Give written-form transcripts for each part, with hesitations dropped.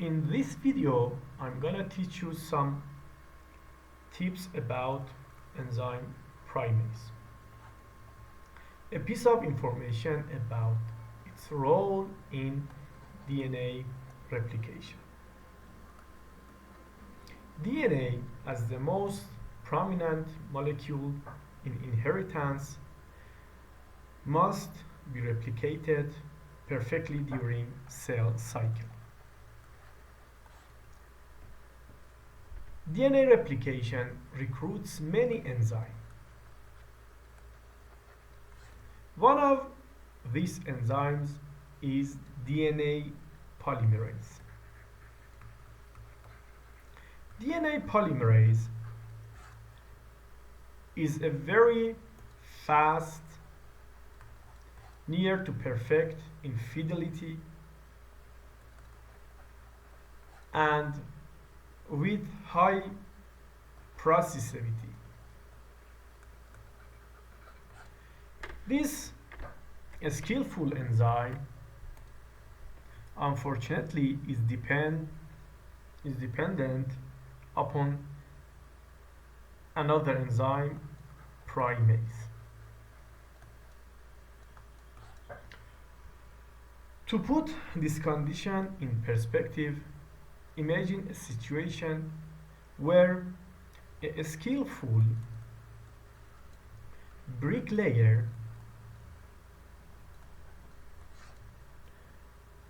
In this video, I'm gonna teach you some tips about enzyme primase. A piece of information about its role in DNA replication. DNA, as the most prominent molecule in inheritance, must be replicated perfectly during cell cycle. DNA replication recruits many enzymes. One of these enzymes is DNA polymerase. DNA polymerase is a very fast, near to perfect in fidelity, and with high processivity. This skillful enzyme, unfortunately, is dependent upon another enzyme, primase. To put this condition in perspective, imagine a situation where a skillful bricklayer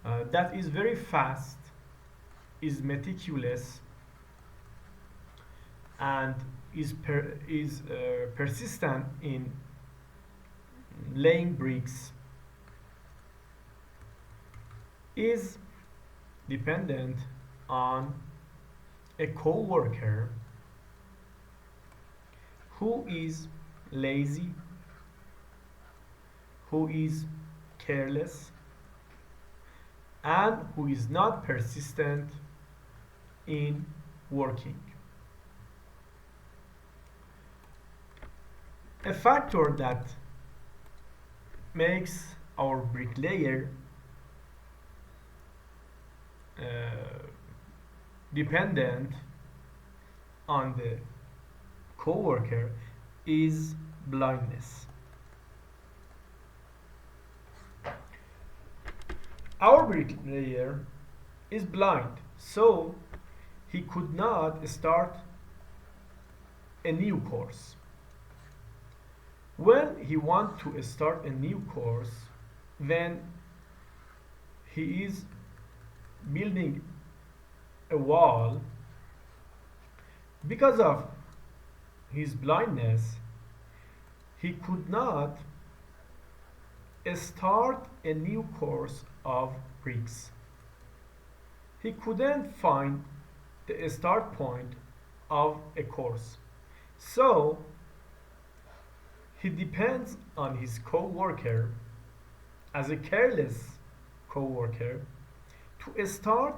that is very fast, is meticulous, and is persistent in laying bricks, is dependent on a co-worker who is lazy, who is careless, and who is not persistent in working. A factor that makes our bricklayer dependent on the co-worker is blindness. Our bricklayer is blind, so he could not start a new course. When he wants to start a new course, then he is building a wall. Because of his blindness, he could not start a new course of bricks. He couldn't find the start point of a course. So he depends on his co-worker, as a careless co-worker, to start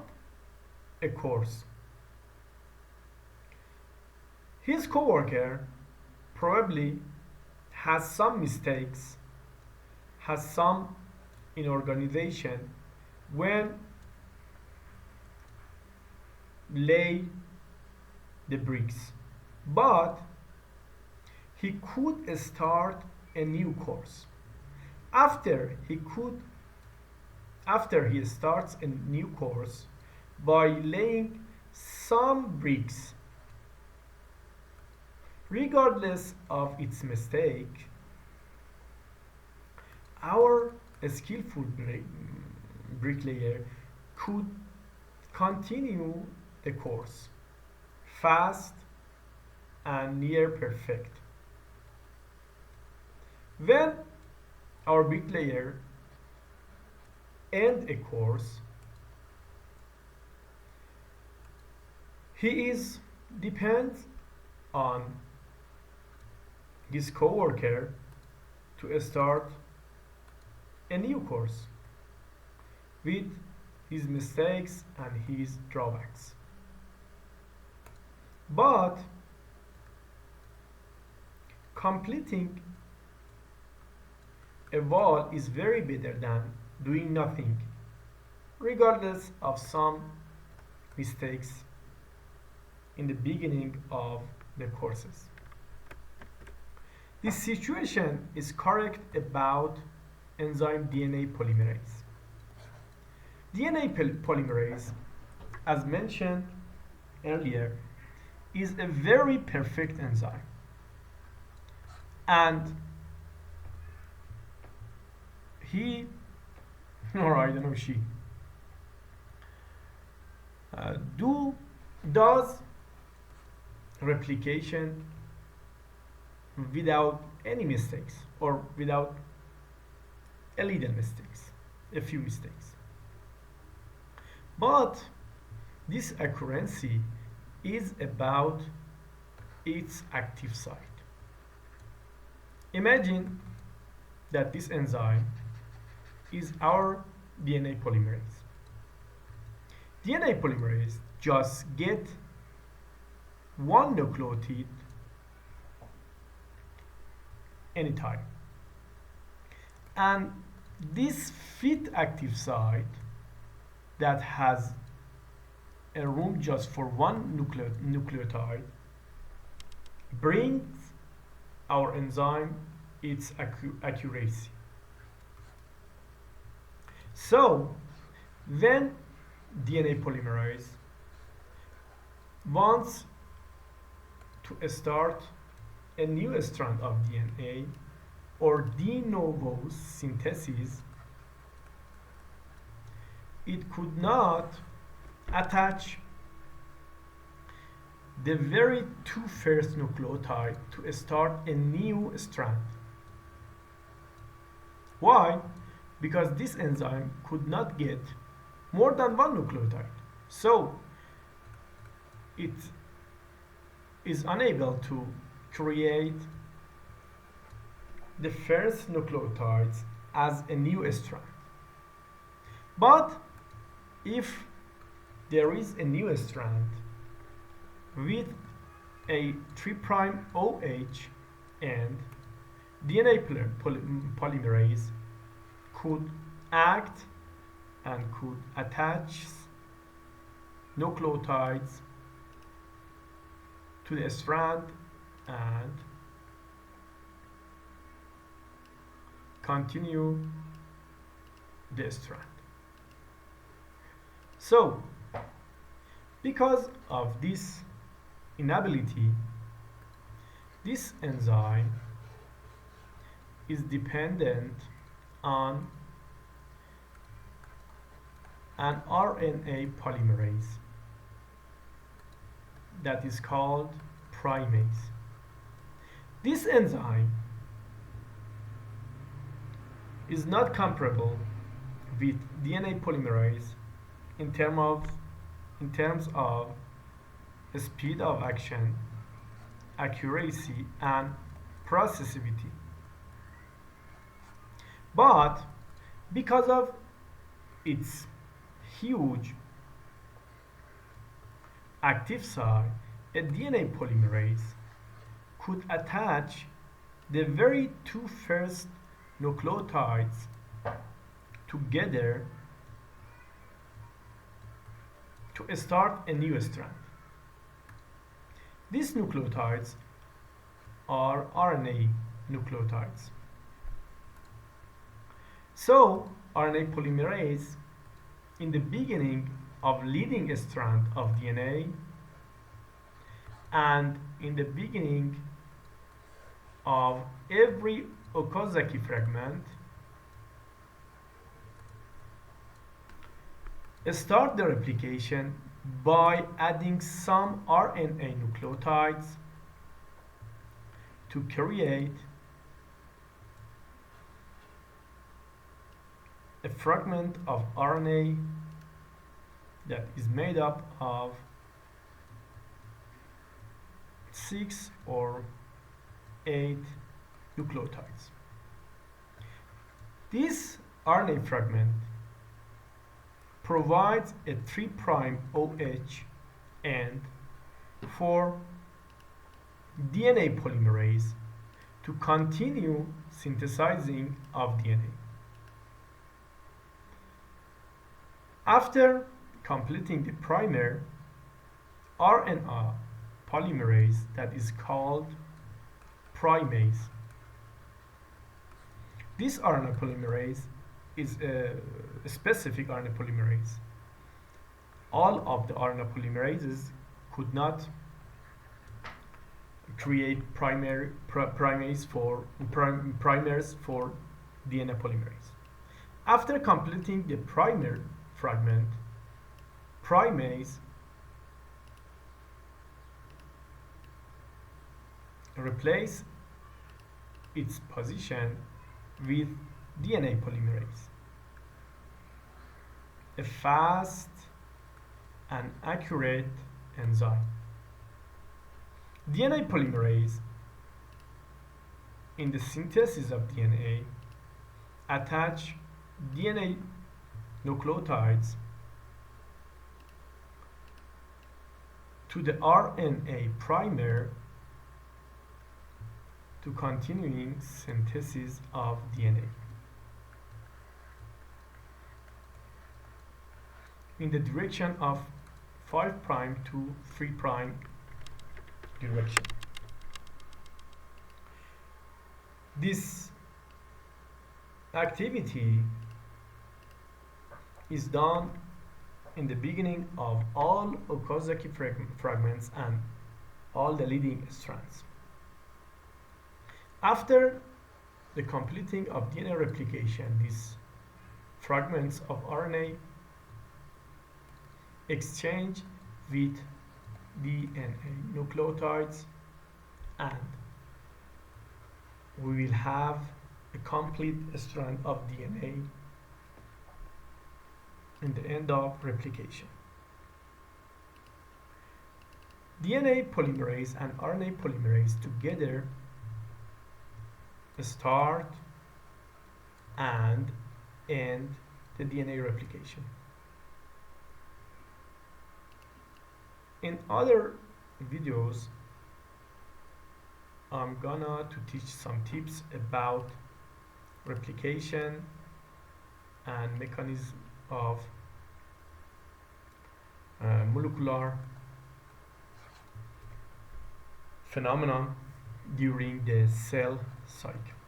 a course. His co-worker probably has some mistakes, has some inorganization when lay the bricks, but he could start a new course. After he starts a new course by laying some bricks, regardless of its mistake, our skillful bricklayer could continue the course fast and near perfect. When our bricklayer ends a course, he is depends on his co-worker to start a new course with his mistakes and his drawbacks. But completing a wall is very better than doing nothing, regardless of some mistakes in the beginning of the courses. This situation is correct about enzyme DNA polymerase. DNA polymerase, as mentioned earlier, is a very perfect enzyme. And he, or I don't know, she, does replication without any mistakes or without a little mistakes, a few mistakes. But this accuracy is about its active site. Imagine that this enzyme is our DNA polymerase. DNA polymerase just get one nucleotide anytime. And this fit active site that has a room just for one nucleotide brings our enzyme its accuracy. So when DNA polymerase wants to start a new strand of DNA or de novo synthesis, it could not attach the very two first nucleotide to start a new strand. Why? Because this enzyme could not get more than one nucleotide. So it is unable to create the first nucleotides as a new strand. But if there is a new strand with a 3' OH and DNA polymerase could act and could attach nucleotides to the strand and continue the strand. So, because of this inability, this enzyme is dependent on an RNA polymerase that is called primase. This enzyme is not comparable with DNA polymerase in terms of speed of action, accuracy, and processability. But because of its huge active site, a DNA polymerase could attach the very two first nucleotides together to start a new strand. These nucleotides are RNA nucleotides. So RNA polymerase in the beginning of leading a strand of DNA and in the beginning of every Okazaki fragment start the replication by adding some RNA nucleotides to create a fragment of RNA that is made up of 6 or 8 nucleotides. This RNA fragment provides a 3' OH end for DNA polymerase to continue synthesizing of DNA. After completing the primer, RNA polymerase that is called primase. This RNA polymerase is a specific RNA polymerase. All of the RNA polymerases could not create primers for DNA polymerase. After completing the primer fragment, primase replace its position with DNA polymerase, a fast and accurate enzyme. DNA polymerase, in the synthesis of DNA, attach DNA nucleotides to the RNA primer to continuing synthesis of DNA in the direction of 5' to 3' direction. This activity is done in the beginning of all Okazaki fragments and all the leading strands. After the completing of DNA replication, these fragments of RNA exchange with DNA nucleotides, and we will have a complete strand of DNA in the end of replication. DNA polymerase and RNA polymerase together start and end the DNA replication. In other videos, I'm gonna to teach some tips about replication and mechanism of molecular phenomenon during the cell cycle.